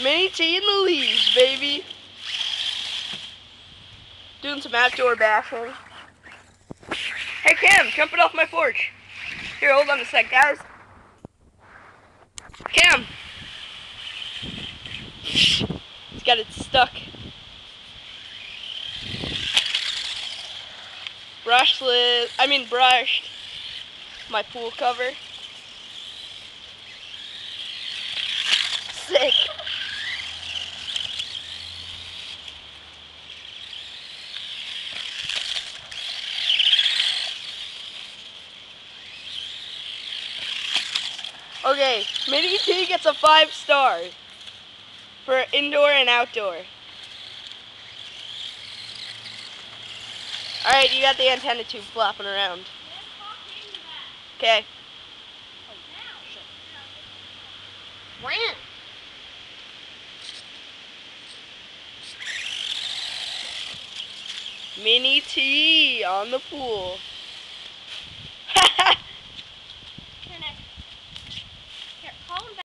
Mini T in the leaves, baby. Doing some outdoor bashing. Hey Cam, jumping off my porch. Here, hold on a sec, guys. Cam! He's got it stuck. Brushed my pool cover. Sick. Okay, Mini T gets a 5-star for indoor and outdoor. Alright, you got the antenna tube flopping around. Okay. Mini T on the pool.